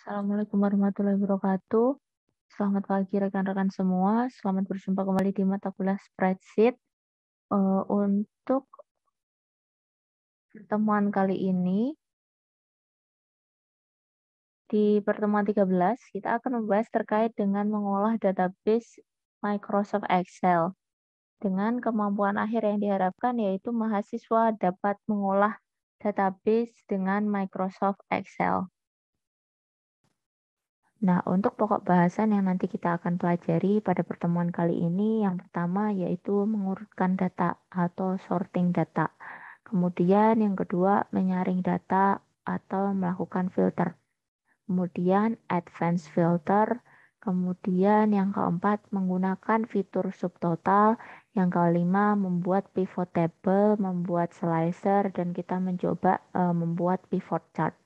Assalamualaikum warahmatullahi wabarakatuh. Selamat pagi rekan-rekan semua. Selamat berjumpa kembali di mata kuliah spreadsheet. Untuk pertemuan kali ini, di pertemuan 13, kita akan membahas terkait dengan mengolah database Microsoft Excel. Dengan kemampuan akhir yang diharapkan yaitu mahasiswa dapat mengolah database dengan Microsoft Excel. Nah, untuk pokok bahasan yang nanti kita akan pelajari pada pertemuan kali ini, yang pertama yaitu mengurutkan data atau sorting data. Kemudian yang kedua, menyaring data atau melakukan filter. Kemudian advanced filter. Kemudian yang keempat, menggunakan fitur subtotal. Yang kelima, membuat pivot table, membuat slicer, dan kita mencoba membuat pivot chart.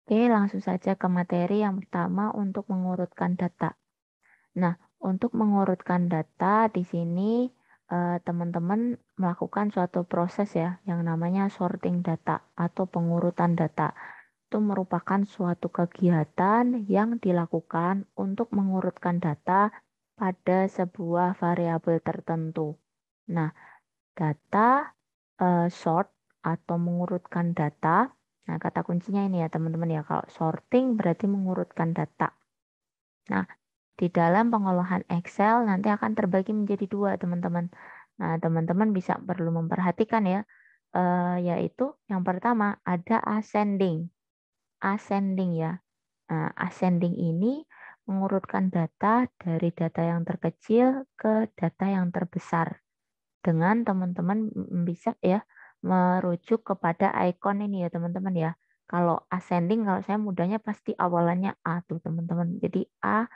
Oke, langsung saja ke materi yang pertama untuk mengurutkan data. Nah, untuk mengurutkan data di sini teman-teman melakukan suatu proses ya yang namanya sorting data atau pengurutan data. Itu merupakan suatu kegiatan yang dilakukan untuk mengurutkan data pada sebuah variabel tertentu. Nah, data sort atau mengurutkan data. Nah, kata kuncinya ini ya teman-teman ya. Kalau sorting berarti mengurutkan data. Nah, di dalam pengolahan Excel nanti akan terbagi menjadi dua teman-teman. Nah, teman-teman bisa perlu memperhatikan ya. Yaitu yang pertama ada ascending. Ascending ya. Nah, ascending ini mengurutkan data dari data yang terkecil ke data yang terbesar. Dengan teman-teman bisa ya merujuk kepada ikon ini ya teman-teman ya. Kalau ascending, kalau saya mudahnya pasti awalannya A tuh teman-teman. Jadi A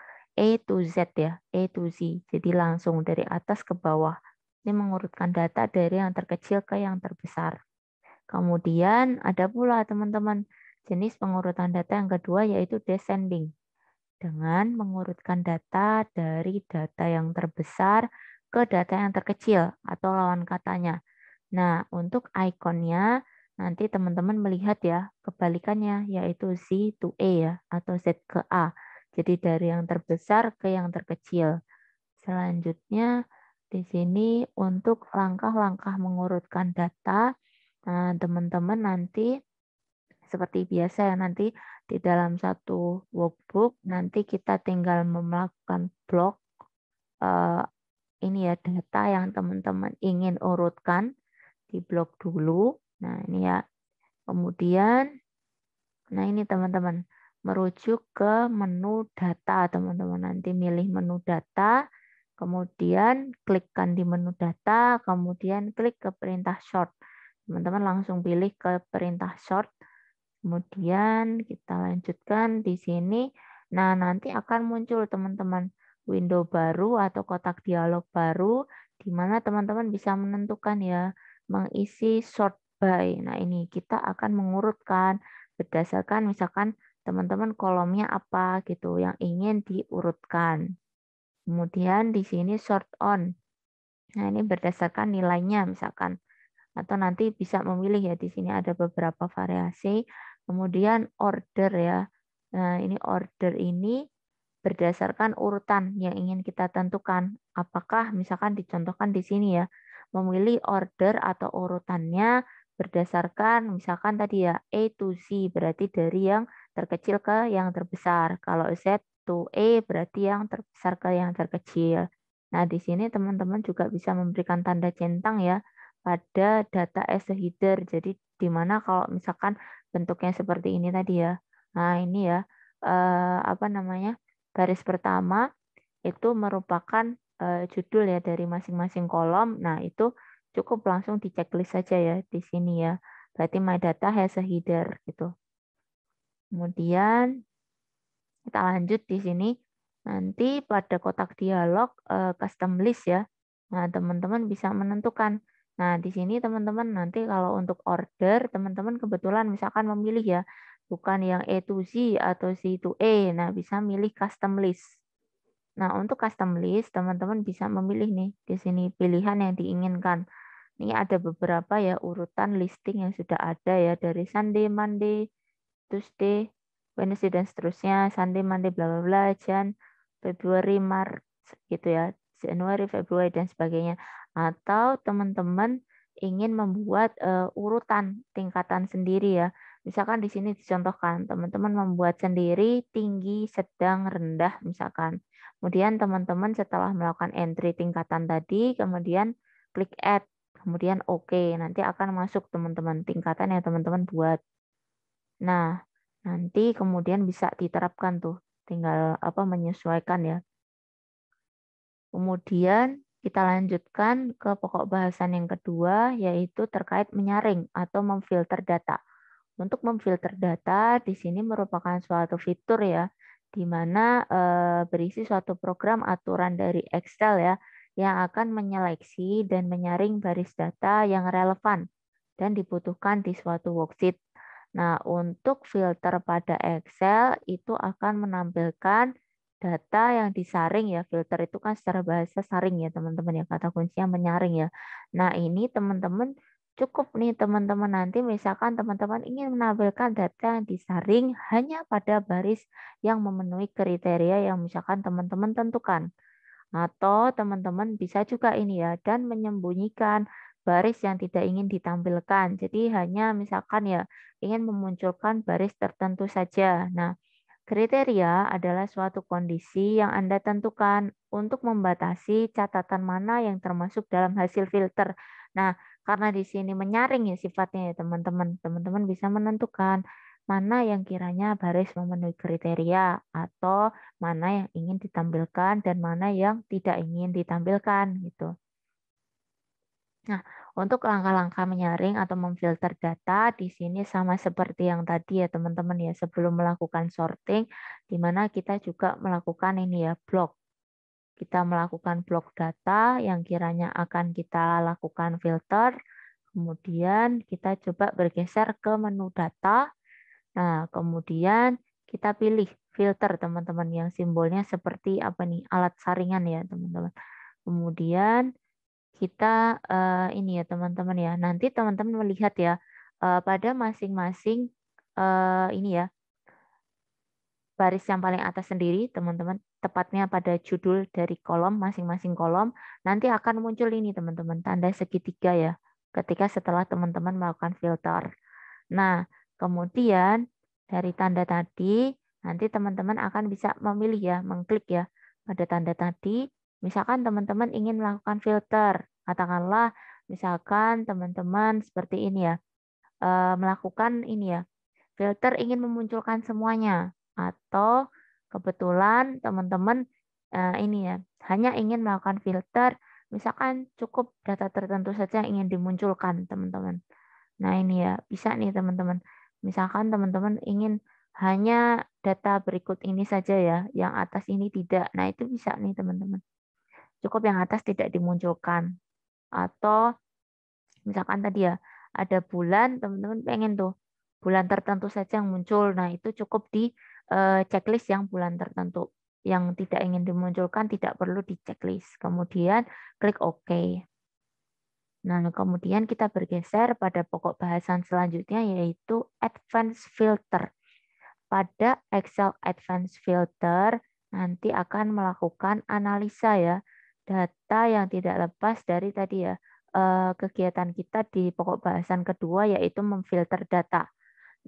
to Z ya, A to Z. Jadi langsung dari atas ke bawah. Ini mengurutkan data dari yang terkecil ke yang terbesar. Kemudian ada pula teman-teman jenis pengurutan data yang kedua yaitu descending. Dengan mengurutkan data dari data yang terbesar ke data yang terkecil atau lawan katanya. Nah, untuk ikonnya nanti teman-teman melihat ya kebalikannya yaitu Z to A ya atau Z ke A. Jadi dari yang terbesar ke yang terkecil. Selanjutnya di sini untuk langkah-langkah mengurutkan data, nah, teman-teman nanti seperti biasa ya nanti di dalam satu workbook nanti kita tinggal melakukan blok ini ya data yang teman-teman ingin urutkan di blok dulu. Nah, ini ya. Kemudian nah ini teman-teman merujuk ke menu data teman-teman. Nanti milih menu data, kemudian klikkan di menu data, kemudian klik ke perintah sort. Teman-teman langsung pilih ke perintah sort. Kemudian kita lanjutkan di sini. Nah, nanti akan muncul teman-teman window baru atau kotak dialog baru di mana teman-teman bisa menentukan ya mengisi sort by. Nah, ini kita akan mengurutkan berdasarkan misalkan teman-teman kolomnya apa gitu yang ingin diurutkan. Kemudian di sini sort on. Nah, ini berdasarkan nilainya misalkan atau nanti bisa memilih ya di sini ada beberapa variasi. Kemudian order ya. Nah, ini order ini berdasarkan urutan yang ingin kita tentukan. Apakah misalkan dicontohkan di sini ya, memilih order atau urutannya berdasarkan misalkan tadi ya A to Z berarti dari yang terkecil ke yang terbesar. Kalau Z to A berarti yang terbesar ke yang terkecil. Nah, di sini teman-teman juga bisa memberikan tanda centang ya pada data as a header. Jadi di mana kalau misalkan bentuknya seperti ini tadi ya. Nah, ini ya apa namanya? Baris pertama itu merupakan judul ya dari masing-masing kolom. Nah, itu cukup langsung di checklist saja ya di sini ya. Berarti my data has a header gitu. Kemudian kita lanjut di sini. Nanti pada kotak dialog custom list ya. Nah, teman-teman bisa menentukan. Nah, di sini teman-teman nanti kalau untuk order, teman-teman kebetulan misalkan memilih ya, bukan yang A to Z atau Z to A. Nah, bisa milih custom list. Nah, untuk custom list, teman-teman bisa memilih nih di sini pilihan yang diinginkan. Ini ada beberapa ya urutan listing yang sudah ada ya dari Sunday, Monday, Tuesday, Wednesday dan seterusnya, Sunday, Monday, bla bla bla, Februari, Maret gitu ya, Januari, Februari dan sebagainya. Atau teman-teman ingin membuat urutan tingkatan sendiri ya. Misalkan di sini dicontohkan, teman-teman membuat sendiri tinggi, sedang, rendah misalkan. Kemudian teman-teman setelah melakukan entry tingkatan tadi, kemudian klik add, kemudian oke, nanti akan masuk teman-teman tingkatan yang teman-teman buat. Nah, nanti kemudian bisa diterapkan tuh, tinggal menyesuaikan ya. Kemudian kita lanjutkan ke pokok bahasan yang kedua, yaitu terkait menyaring atau memfilter data. Untuk memfilter data di sini merupakan suatu fitur ya, di mana berisi suatu program aturan dari Excel ya, yang akan menyeleksi dan menyaring baris data yang relevan dan dibutuhkan di suatu worksheet. Nah, untuk filter pada Excel itu akan menampilkan data yang disaring ya. Filter itu kan secara bahasa saring ya, teman-teman ya. Kata kuncinya menyaring ya. Nah, ini teman-teman cukup nih teman-teman nanti misalkan teman-teman ingin menampilkan data yang disaring hanya pada baris yang memenuhi kriteria yang misalkan teman-teman tentukan. Atau teman-teman bisa juga ini ya, dan menyembunyikan baris yang tidak ingin ditampilkan. Jadi hanya misalkan ya, ingin memunculkan baris tertentu saja. Nah, kriteria adalah suatu kondisi yang Anda tentukan untuk membatasi catatan mana yang termasuk dalam hasil filter. Nah, karena di sini menyaring ya sifatnya ya teman-teman. Teman-teman bisa menentukan mana yang kiranya baris memenuhi kriteria atau mana yang ingin ditampilkan dan mana yang tidak ingin ditampilkan gitu. Nah, untuk langkah-langkah menyaring atau memfilter data di sini sama seperti yang tadi ya teman-teman ya sebelum melakukan sorting, di mana kita juga melakukan ini ya blok. Kita melakukan blok data yang kiranya akan kita lakukan filter, kemudian kita coba bergeser ke menu data. Nah, kemudian kita pilih filter teman-teman yang simbolnya seperti apa nih alat saringan ya teman-teman. Kemudian kita ini ya teman-teman ya. Nanti teman-teman melihat ya pada masing-masing ini ya baris yang paling atas sendiri teman-teman, tepatnya pada judul dari kolom masing-masing kolom nanti akan muncul ini teman-teman tanda segitiga ya ketika setelah teman-teman melakukan filter. Nah, kemudian dari tanda tadi nanti teman-teman akan bisa memilih ya, mengklik ya pada tanda tadi. Misalkan teman-teman ingin melakukan filter, katakanlah misalkan teman-teman seperti ini ya, melakukan ini ya, filter ingin memunculkan semuanya atau kebetulan teman-teman ini ya, hanya ingin melakukan filter, misalkan cukup data tertentu saja yang ingin dimunculkan teman-teman. Nah, ini ya, bisa nih teman-teman. Misalkan teman-teman ingin hanya data berikut ini saja ya, yang atas ini tidak. Nah, itu bisa nih teman-teman. Cukup yang atas tidak dimunculkan. Atau misalkan tadi ya, ada bulan, teman-teman pengen tuh bulan tertentu saja yang muncul. Nah, itu cukup di checklist yang bulan tertentu. Yang tidak ingin dimunculkan tidak perlu di checklist. Kemudian klik OK. Nah, kemudian kita bergeser pada pokok bahasan selanjutnya yaitu Advanced Filter. Pada Excel Advanced Filter nanti akan melakukan analisa ya data yang tidak lepas dari tadi ya kegiatan kita di pokok bahasan kedua yaitu memfilter data.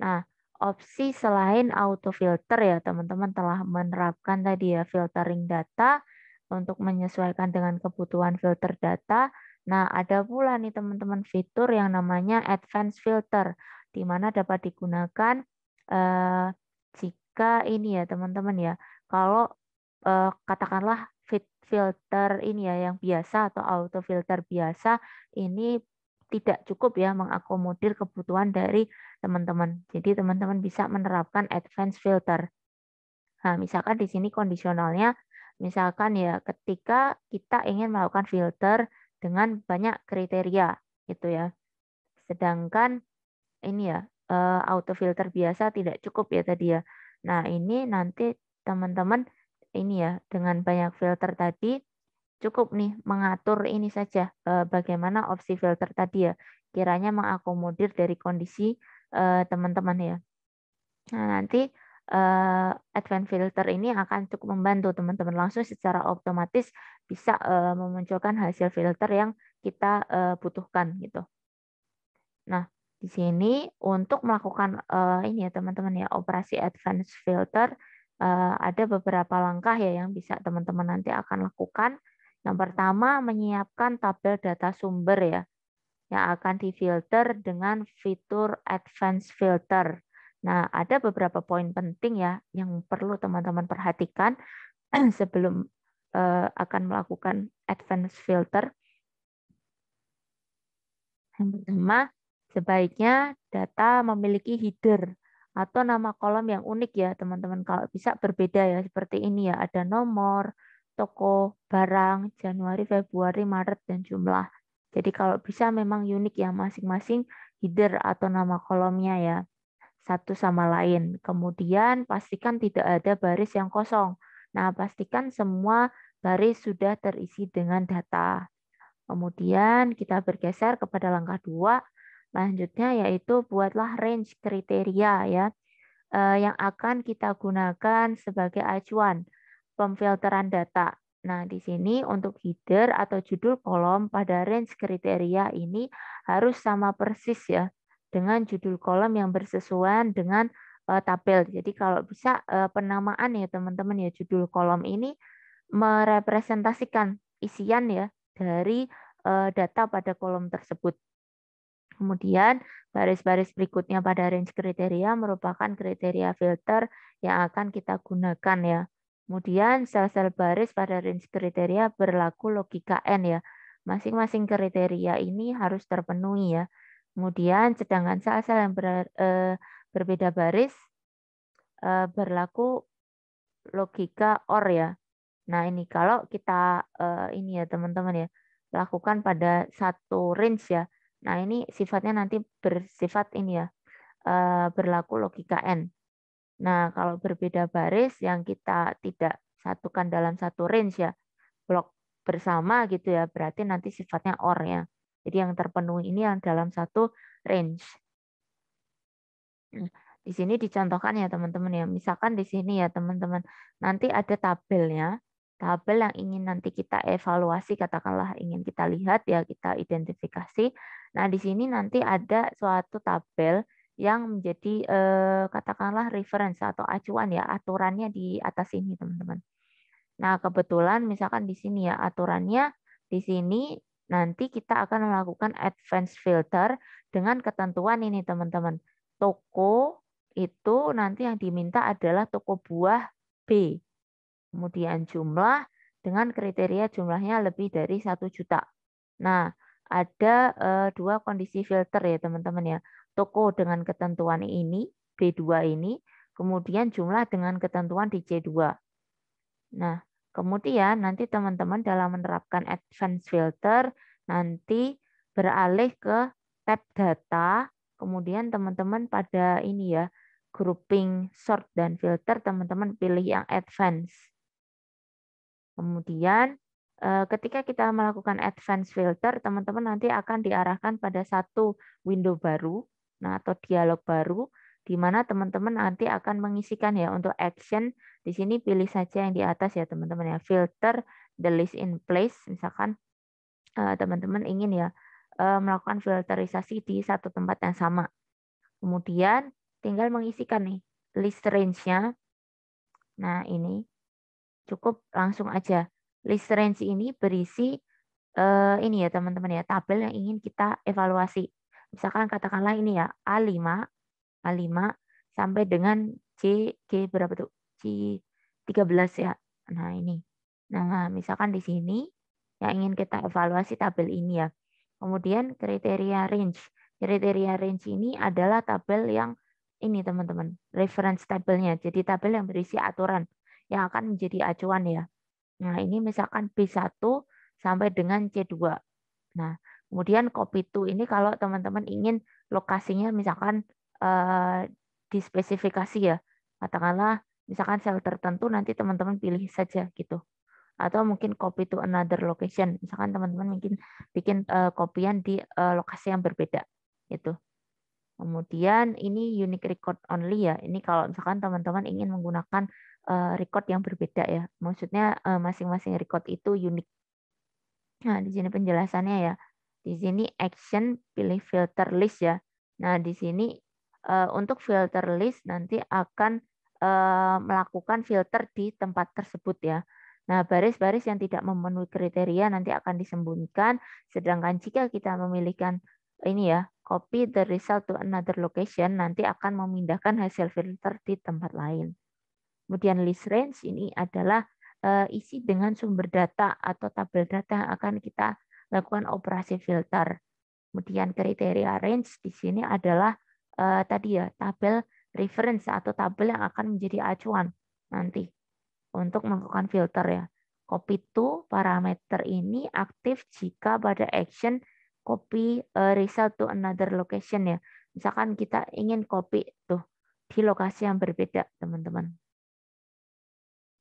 Nah, opsi selain auto filter ya teman-teman telah menerapkan tadi ya filtering data untuk menyesuaikan dengan kebutuhan filter data. Nah, ada pula nih teman-teman fitur yang namanya advanced filter di mana dapat digunakan jika ini ya teman-teman ya. Kalau katakanlah filter ini ya yang biasa atau auto filter biasa ini tidak cukup ya mengakomodir kebutuhan dari teman-teman. Jadi teman-teman bisa menerapkan advanced filter. Nah, misalkan di sini kondisionalnya, misalkan ya ketika kita ingin melakukan filter dengan banyak kriteria, gitu ya. Sedangkan ini ya auto filter biasa tidak cukup ya tadi ya. Nah, ini nanti teman-teman ini ya dengan banyak filter tadi cukup nih mengatur ini saja bagaimana opsi filter tadi ya. Kiranya mengakomodir dari kondisi teman-teman ya. Nah, nanti advanced filter ini akan cukup membantu teman-teman langsung secara otomatis bisa memunculkan hasil filter yang kita butuhkan gitu. Nah, di sini untuk melakukan ini ya teman-teman ya operasi advanced filter ada beberapa langkah ya yang bisa teman-teman nanti akan lakukan. Yang pertama menyiapkan tabel data sumber ya yang akan difilter dengan fitur advanced filter. Nah, ada beberapa poin penting ya yang perlu teman-teman perhatikan sebelum akan melakukan advanced filter. Yang pertama, sebaiknya data memiliki header atau nama kolom yang unik ya teman-teman. Kalau bisa berbeda ya seperti ini ya. Ada nomor, toko, barang, Januari, Februari, Maret, dan jumlah. Jadi kalau bisa memang unik ya masing-masing header atau nama kolomnya ya. Satu sama lain. Kemudian pastikan tidak ada baris yang kosong. Nah, pastikan semua baris sudah terisi dengan data. Kemudian kita bergeser kepada langkah 2. Lanjutnya yaitu buatlah range kriteria ya yang akan kita gunakan sebagai acuan pemfilteran data. Nah, di sini untuk header atau judul kolom pada range kriteria ini harus sama persis ya dengan judul kolom yang bersesuaian dengan tabel. Jadi kalau bisa penamaan ya teman-teman ya judul kolom ini merepresentasikan isian ya dari data pada kolom tersebut. Kemudian baris-baris berikutnya pada range kriteria merupakan kriteria filter yang akan kita gunakan ya. Kemudian sel-sel baris pada range kriteria berlaku logika N ya. Masing-masing kriteria ini harus terpenuhi ya. Kemudian sedangkan sel-sel yang berbeda baris berlaku logika OR ya. Nah, ini kalau kita ini ya teman-teman ya, lakukan pada satu range ya. Nah, ini sifatnya nanti bersifat ini ya, berlaku logika N. Nah, kalau berbeda baris yang kita tidak satukan dalam satu range ya, blok bersama gitu ya, berarti nanti sifatnya OR ya. Jadi yang terpenuhi ini yang dalam satu range. Di sini dicontohkan ya teman-teman ya. Misalkan di sini ya teman-teman, nanti ada tabelnya. Tabel yang ingin nanti kita evaluasi, katakanlah ingin kita lihat ya, kita identifikasi. Nah, di sini nanti ada suatu tabel yang menjadi katakanlah reference atau acuan ya, aturannya di atas ini teman-teman. Nah, kebetulan misalkan di sini ya aturannya di sini nanti kita akan melakukan advanced filter dengan ketentuan ini teman-teman. Toko itu nanti yang diminta adalah toko buah B. Kemudian jumlah dengan kriteria jumlahnya lebih dari 1 juta. Nah, ada dua kondisi filter ya teman-teman ya. Toko dengan ketentuan ini, B2 ini, kemudian jumlah dengan ketentuan di C2. Nah, kemudian nanti teman-teman dalam menerapkan advanced filter, nanti beralih ke tab data, kemudian teman-teman pada ini ya, grouping, sort, dan filter, teman-teman pilih yang advance. Kemudian ketika kita melakukan advanced filter, teman-teman nanti akan diarahkan pada satu window baru, nah atau dialog baru, di mana teman-teman nanti akan mengisikan ya untuk action. Di sini pilih saja yang di atas ya teman-teman ya, filter the list in place. Misalkan teman-teman ingin ya melakukan filterisasi di satu tempat yang sama. Kemudian tinggal mengisikan nih list range-nya. Nah ini cukup langsung aja. List range ini berisi ini ya teman-teman ya, tabel yang ingin kita evaluasi. Misalkan katakanlah ini ya, A5 sampai dengan G berapa tuh? G13 ya. Nah, ini. Nah, misalkan di sini yang ingin kita evaluasi tabel ini ya. Kemudian kriteria range. Kriteria range ini adalah tabel yang ini teman-teman, reference tabelnya. Jadi tabel yang berisi aturan yang akan menjadi acuan ya. Nah, ini misalkan B1 sampai dengan C2. Nah, kemudian copy to ini kalau teman-teman ingin lokasinya misalkan dispesifikasi ya. Katakanlah misalkan sel tertentu nanti teman-teman pilih saja gitu. Atau mungkin copy to another location. Misalkan teman-teman mungkin bikin kopian di lokasi yang berbeda gitu. Kemudian Kemudian ini unique record only ya. Ini kalau misalkan teman-teman ingin menggunakan record yang berbeda ya. Maksudnya masing-masing record itu unik. Nah, di sini penjelasannya ya. Di sini action pilih filter list ya. Nah, di sini untuk filter list nanti akan melakukan filter di tempat tersebut ya. Nah, baris-baris yang tidak memenuhi kriteria nanti akan disembunyikan. Sedangkan jika kita memilihkan ini ya, copy the result to another location, nanti akan memindahkan hasil filter di tempat lain. Kemudian list range ini adalah isi dengan sumber data atau tabel data yang akan kita lakukan operasi filter. Kemudian kriteria range di sini adalah tadi ya tabel reference atau tabel yang akan menjadi acuan nanti untuk melakukan filter ya. Copy to parameter ini aktif jika pada action copy result to another location ya. Misalkan kita ingin copy tuh di lokasi yang berbeda, teman-teman.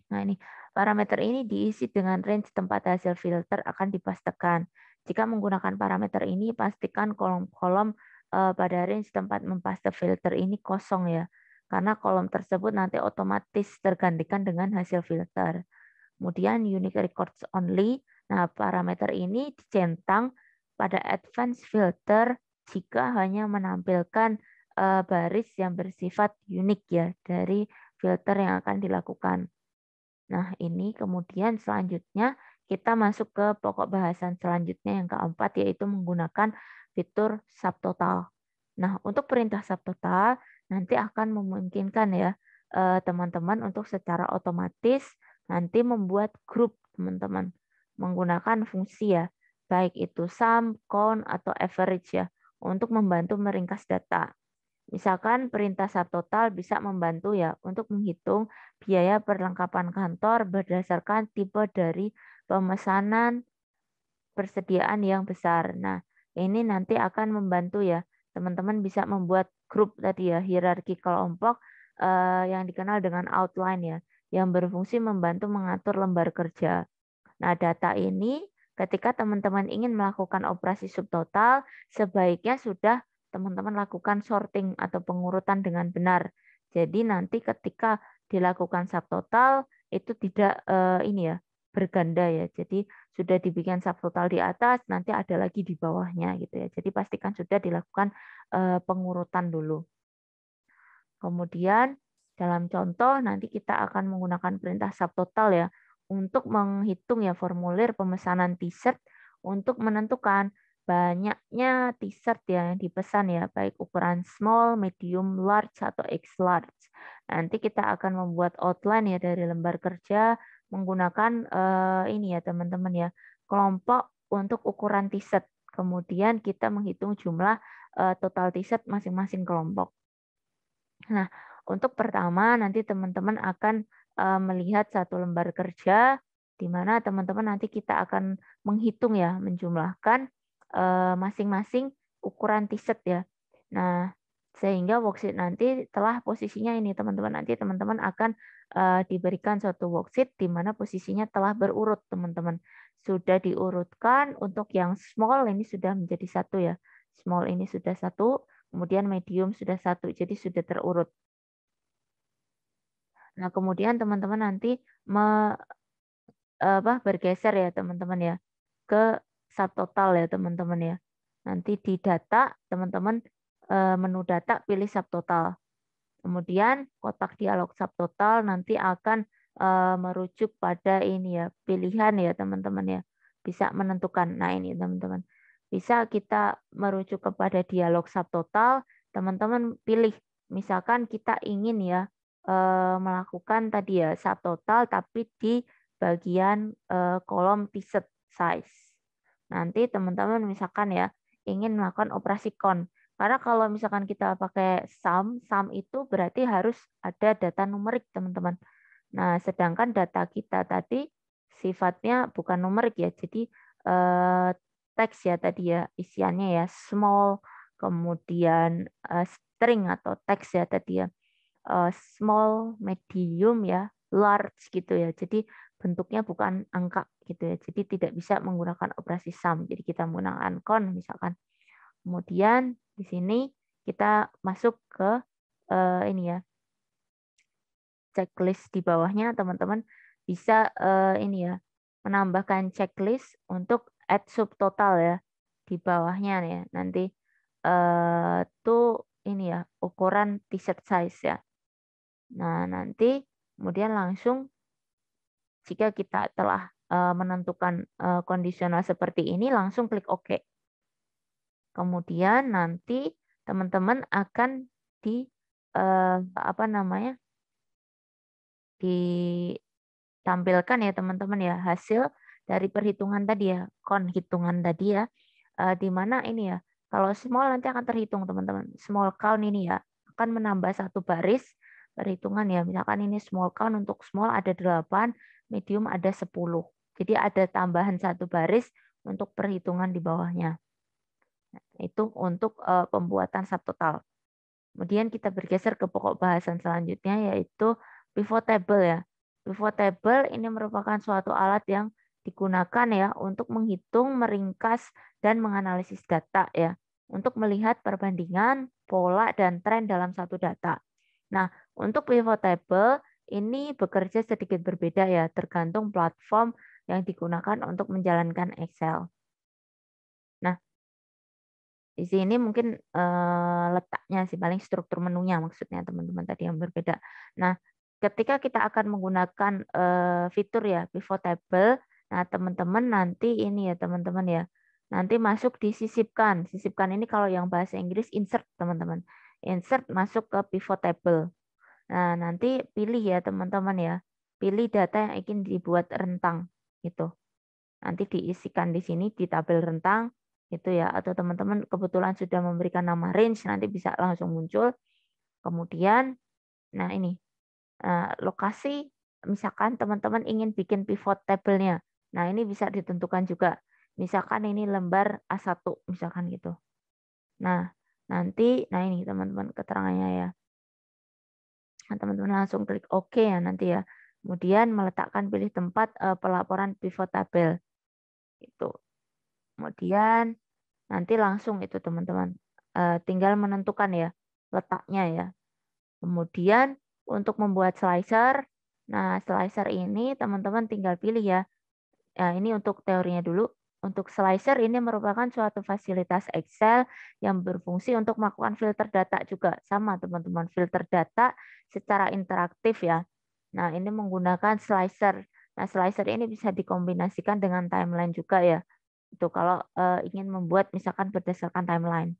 Nah, ini parameter ini diisi dengan range tempat hasil filter akan dipastikan. Jika menggunakan parameter ini, pastikan kolom-kolom pada range tempat mempaste filter ini kosong ya. Karena kolom tersebut nanti otomatis tergantikan dengan hasil filter. Kemudian unique records only. Nah, parameter ini dicentang pada advanced filter jika hanya menampilkan baris yang bersifat unik ya dari filter yang akan dilakukan. Nah, ini kemudian selanjutnya kita masuk ke pokok bahasan selanjutnya yang keempat, yaitu menggunakan fitur subtotal. Nah, untuk perintah subtotal nanti akan memungkinkan ya teman-teman untuk secara otomatis nanti membuat grup teman-teman menggunakan fungsi ya, baik itu sum, count, atau average ya, untuk membantu meringkas data. Misalkan perintah subtotal bisa membantu ya untuk menghitung biaya perlengkapan kantor berdasarkan tipe dari pemesanan persediaan yang besar. Nah, ini nanti akan membantu ya. Teman-teman bisa membuat grup tadi ya, hierarki kelompok yang dikenal dengan outline ya, yang berfungsi membantu mengatur lembar kerja. Nah, data ini ketika teman-teman ingin melakukan operasi subtotal, sebaiknya sudah teman-teman lakukan sorting atau pengurutan dengan benar. Jadi nanti ketika dilakukan subtotal itu tidak ini ya berganda ya. Jadi sudah dibikin subtotal di atas, nanti ada lagi di bawahnya gitu ya. Jadi pastikan sudah dilakukan pengurutan dulu. Kemudian dalam contoh nanti kita akan menggunakan perintah subtotal ya untuk menghitung ya formulir pemesanan t-shirt untuk menentukan banyaknya t-shirt ya yang dipesan ya, baik ukuran small, medium, large, atau X large. Nanti kita akan membuat outline ya dari lembar kerja menggunakan ini ya teman-teman ya, kelompok untuk ukuran t-shirt. Kemudian kita menghitung jumlah total t-shirt masing-masing kelompok. Nah, untuk pertama nanti teman-teman akan melihat satu lembar kerja di mana teman-teman nanti kita akan menghitung ya, menjumlahkan masing-masing ukuran t-shirt ya. Nah, sehingga worksheet nanti telah posisinya ini teman-teman, nanti teman-teman akan diberikan suatu worksheet di mana posisinya telah berurut teman-teman. Sudah diurutkan untuk yang small ini sudah menjadi satu ya. Small ini sudah satu, kemudian medium sudah satu, jadi sudah terurut. Nah, kemudian teman-teman nanti bergeser ya teman-teman ya ke subtotal ya teman-teman ya. Nanti di data teman-teman menu data pilih subtotal. Kemudian kotak dialog subtotal nanti akan merujuk pada ini ya pilihan ya teman-teman ya. Bisa menentukan. Nah, ini teman-teman. Bisa kita merujuk kepada dialog subtotal, teman-teman pilih. Misalkan kita ingin ya melakukan tadi ya subtotal tapi di bagian kolom t-shirt size. Nanti teman-teman misalkan ya ingin melakukan operasi count. Karena kalau misalkan kita pakai sum, sum itu berarti harus ada data numerik teman-teman. Nah, sedangkan data kita tadi sifatnya bukan numerik ya. Jadi teks ya tadi ya isiannya ya small, kemudian string atau teks ya tadi ya small, medium ya, large gitu ya. Jadi bentuknya bukan angka gitu ya. Jadi tidak bisa menggunakan operasi sum. Jadi kita menggunakan count misalkan. Kemudian di sini kita masuk ke ini ya, checklist di bawahnya. Teman-teman bisa ini ya, menambahkan checklist untuk add subtotal ya di bawahnya ya. Nanti tuh ini ya, ukuran t-shirt size ya. Nah, nanti kemudian langsung jika kita telah menentukan kondisional seperti ini, langsung klik OK. Kemudian nanti teman-teman akan di apa namanya, ditampilkan ya teman-teman ya, hasil dari perhitungan tadi ya, hitungan tadi ya, di mana ini ya, kalau small nanti akan terhitung teman-teman, small count ini ya akan menambah satu baris perhitungan ya, misalkan ini small count untuk small ada 8, medium ada 10, jadi ada tambahan satu baris untuk perhitungan di bawahnya. Itu untuk pembuatan subtotal. Kemudian kita bergeser ke pokok bahasan selanjutnya, yaitu pivot table ya. Pivot table ini merupakan suatu alat yang digunakan ya untuk menghitung, meringkas, dan menganalisis data ya, untuk melihat perbandingan, pola, dan tren dalam satu data. Nah, untuk pivot table ini bekerja sedikit berbeda ya, tergantung platform yang digunakan untuk menjalankan Excel. Nah, di sini mungkin letaknya sih, paling struktur menunya maksudnya teman-teman tadi yang berbeda. Nah, ketika kita akan menggunakan fitur ya pivot table, nah teman-teman nanti ini ya teman-teman ya, nanti masuk disisipkan. Sisipkan ini kalau yang bahasa Inggris insert teman-teman. Insert masuk ke pivot table. Nah, nanti pilih ya teman-teman ya. Pilih data yang ingin dibuat rentang gitu. Nanti diisikan di sini di tabel rentang itu ya, atau teman-teman kebetulan sudah memberikan nama range nanti bisa langsung muncul. Kemudian nah ini lokasi, misalkan teman-teman ingin bikin pivot table-nya. Nah, ini bisa ditentukan juga. Misalkan ini lembar A1 misalkan gitu. Nah, nanti ini teman-teman keterangannya ya. Nah, teman-teman langsung klik OK ya nanti ya. Kemudian meletakkan pilih tempat pelaporan pivot table. Itu. Kemudian nanti langsung itu teman-teman tinggal menentukan ya letaknya ya. Kemudian untuk membuat slicer, nah slicer ini teman-teman tinggal pilih ya. Nah, ini untuk teorinya dulu. Untuk slicer ini merupakan suatu fasilitas Excel yang berfungsi untuk melakukan filter data juga. Sama teman-teman, filter data secara interaktif ya. Nah, ini menggunakan slicer. Nah, slicer ini bisa dikombinasikan dengan timeline juga ya. Itu kalau ingin membuat misalkan berdasarkan timeline.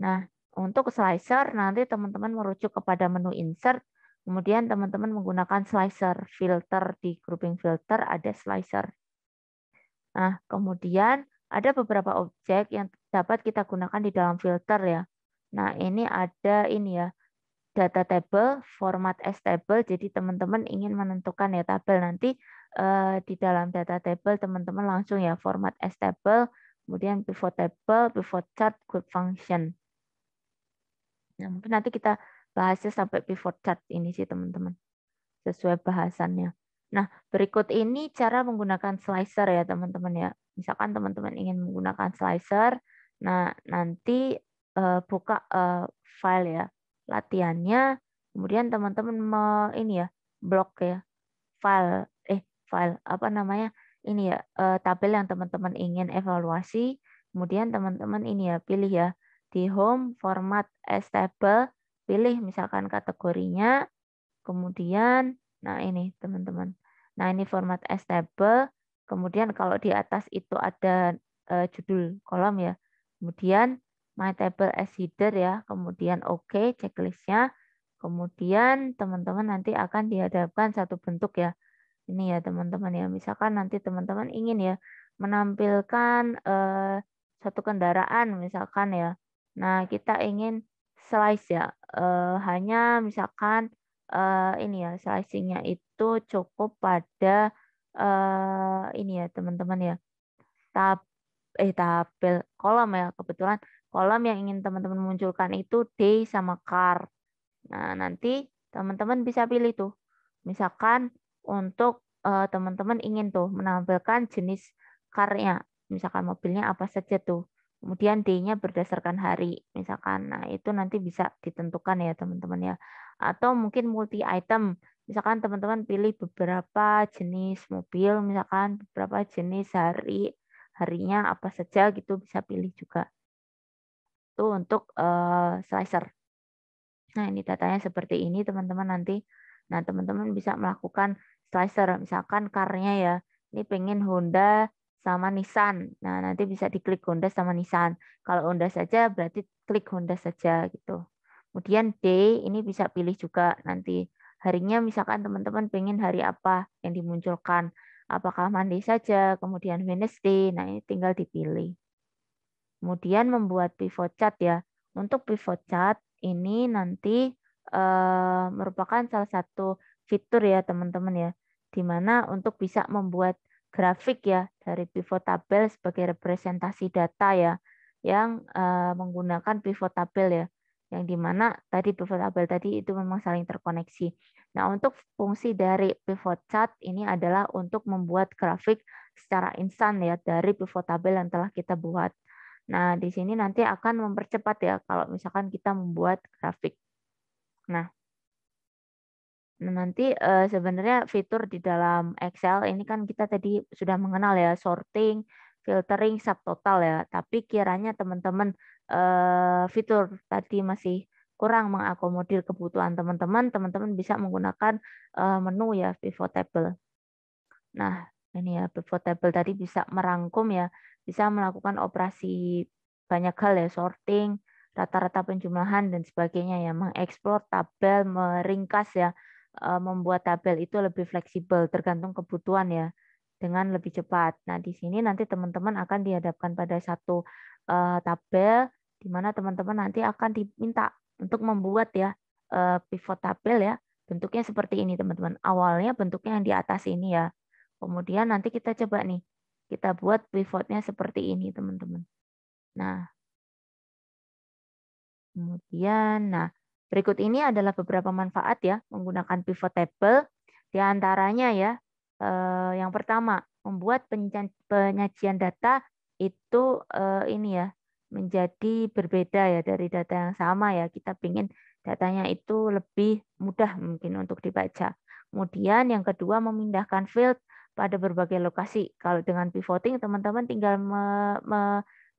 Nah, untuk slicer nanti teman-teman merujuk kepada menu insert, kemudian teman-teman menggunakan slicer, filter di grouping filter ada slicer. Nah, kemudian ada beberapa objek yang dapat kita gunakan di dalam filter ya. Nah, ini ada ini ya, data table, format as table. Jadi teman-teman ingin menentukan ya tabel nanti di dalam data table teman-teman langsung ya format as table, kemudian pivot table, pivot chart, group function. Nah, mungkin nanti kita bahasnya sampai pivot chart ini sih teman-teman, sesuai bahasannya. Nah, berikut ini cara menggunakan slicer ya teman-teman ya. Misalkan teman-teman ingin menggunakan slicer, nah nanti buka file ya latihannya, kemudian teman-teman ini ya blok ya file apa namanya ini ya tabel yang teman-teman ingin evaluasi, kemudian teman-teman ini ya pilih ya di home format as table, pilih misalkan kategorinya, kemudian nah ini teman-teman. Nah, ini format as table. Kemudian kalau di atas itu ada judul kolom ya. Kemudian my table as header ya. Kemudian OK checklistnya. Kemudian teman-teman nanti akan dihadapkan satu bentuk ya. Ini ya teman-teman ya. Misalkan nanti teman-teman ingin ya menampilkan satu kendaraan misalkan ya. Nah, kita ingin slice ya. Hanya misalkan ini ya slicingnya itu cukup pada ini ya teman-teman ya tabel kolom ya, kebetulan kolom yang ingin teman-teman munculkan itu day sama car. Nah, nanti teman-teman bisa pilih tuh misalkan untuk teman-teman ingin tuh menampilkan jenis car-nya, misalkan mobilnya apa saja tuh. Kemudian day-nya berdasarkan hari, misalkan. Nah, itu nanti bisa ditentukan ya, teman-teman ya. Atau mungkin multi item. Misalkan teman-teman pilih beberapa jenis mobil, misalkan beberapa jenis harinya apa saja gitu bisa pilih juga. Itu untuk slicer. Nah, ini datanya seperti ini, teman-teman nanti. Nah, teman-teman bisa melakukan slicer. Misalkan car-nya ya, ini pengen Honda sama Nissan. Nah, nanti bisa diklik Honda sama Nissan. Kalau Honda saja, berarti klik Honda saja gitu. Kemudian day, ini bisa pilih juga nanti. Harinya misalkan teman-teman pengen hari apa yang dimunculkan. Apakah Monday saja, kemudian Wednesday. Nah, ini tinggal dipilih. Kemudian membuat pivot chart ya. Untuk pivot chart ini nanti merupakan salah satu fitur ya teman-teman ya. Di mana untuk bisa membuat grafik ya dari pivot tabel sebagai representasi data ya. Yang menggunakan pivot tabel ya. Yang dimana tadi pivot tabel tadi itu memang saling terkoneksi. Nah, untuk fungsi dari pivot chart ini adalah untuk membuat grafik secara instan ya dari pivot tabel yang telah kita buat. Nah, di sini nanti akan mempercepat ya kalau misalkan kita membuat grafik. Nah, nanti sebenarnya fitur di dalam Excel ini kan kita tadi sudah mengenal ya sorting, filtering, subtotal ya. Tapi kiranya teman-teman fitur tadi masih kurang mengakomodir kebutuhan teman-teman, teman-teman bisa menggunakan menu ya pivot table. Nah, ini ya pivot table tadi bisa merangkum ya, bisa melakukan operasi banyak hal ya, sorting, rata-rata penjumlahan dan sebagainya ya, mengeksplor tabel, meringkas ya, membuat tabel itu lebih fleksibel tergantung kebutuhan ya, dengan lebih cepat. Nah, di sini nanti teman-teman akan dihadapkan pada satu tabel di mana teman-teman nanti akan diminta untuk membuat ya pivot tabel ya, bentuknya seperti ini teman-teman. Awalnya bentuknya yang di atas ini ya. Kemudian nanti kita coba nih, kita buat pivotnya seperti ini teman-teman. Nah, nah berikut ini adalah beberapa manfaat ya menggunakan pivot table. Di antaranya ya, yang pertama membuat penyajian data itu ini ya menjadi berbeda ya dari data yang sama ya. Kita ingin datanya itu lebih mudah mungkin untuk dibaca. Kemudian yang kedua memindahkan field pada berbagai lokasi. Kalau dengan pivoting teman-teman tinggal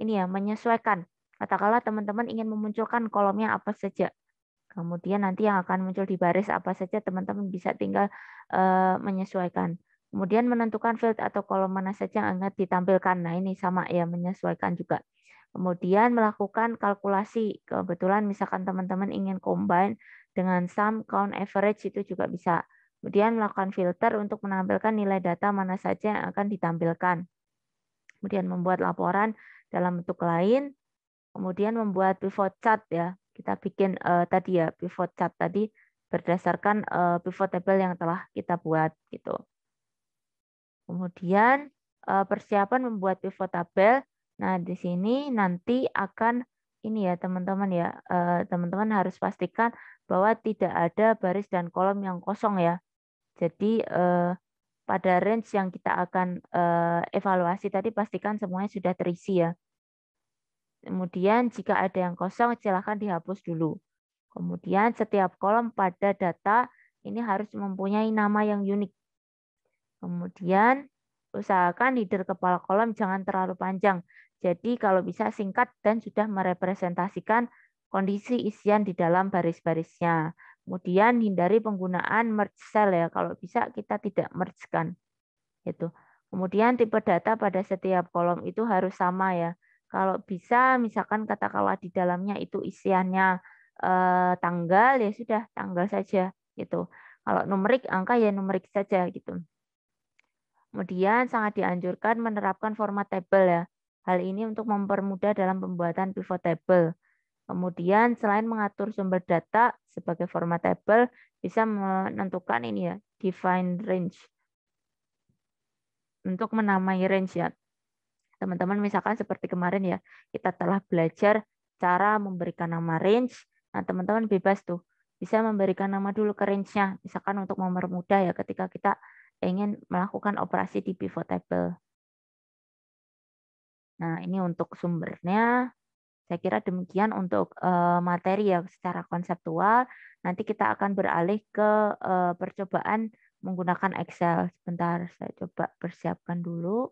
ini ya menyesuaikan. Katakanlah teman-teman ingin memunculkan kolomnya apa saja. Kemudian nanti yang akan muncul di baris apa saja teman-teman bisa tinggal menyesuaikan. Kemudian menentukan field atau kolom mana saja yang akan ditampilkan. Nah, ini sama ya menyesuaikan juga. Kemudian melakukan kalkulasi. Kebetulan misalkan teman-teman ingin combine dengan sum, count, average itu juga bisa. Kemudian melakukan filter untuk menampilkan nilai data mana saja yang akan ditampilkan. Kemudian membuat laporan dalam bentuk lain. Kemudian membuat pivot chart ya. Kita bikin tadi ya pivot chart tadi berdasarkan pivot table yang telah kita buat gitu. Kemudian persiapan membuat pivot table. Nah, di sini nanti akan ini ya teman-teman ya. Teman-teman harus pastikan bahwa tidak ada baris dan kolom yang kosong ya. Jadi pada range yang kita akan evaluasi tadi pastikan semuanya sudah terisi ya. Kemudian jika ada yang kosong silakan dihapus dulu. Kemudian setiap kolom pada data ini harus mempunyai nama yang unik. Kemudian usahakan header kepala kolom jangan terlalu panjang. Jadi kalau bisa singkat dan sudah merepresentasikan kondisi isian di dalam baris-barisnya. Kemudian hindari penggunaan merge cell ya. Kalau bisa kita tidak merge-kan. Itu. Kemudian tipe data pada setiap kolom itu harus sama ya. Kalau bisa misalkan katakanlah di dalamnya itu isiannya tanggal ya sudah tanggal saja gitu. Kalau numerik angka ya numerik saja gitu. Kemudian sangat dianjurkan menerapkan format table ya. Hal ini untuk mempermudah dalam pembuatan pivot table. Kemudian selain mengatur sumber data sebagai format table bisa menentukan ini ya, define range. Untuk menamai range ya. Teman-teman misalkan seperti kemarin ya, kita telah belajar cara memberikan nama range. Nah, teman-teman bebas tuh bisa memberikan nama dulu ke range-nya. Misalkan untuk mempermudah ya ketika kita ingin melakukan operasi di pivot table. Nah, ini untuk sumbernya. Saya kira demikian untuk materi ya secara konseptual. Nanti kita akan beralih ke percobaan menggunakan Excel. Sebentar, saya coba persiapkan dulu.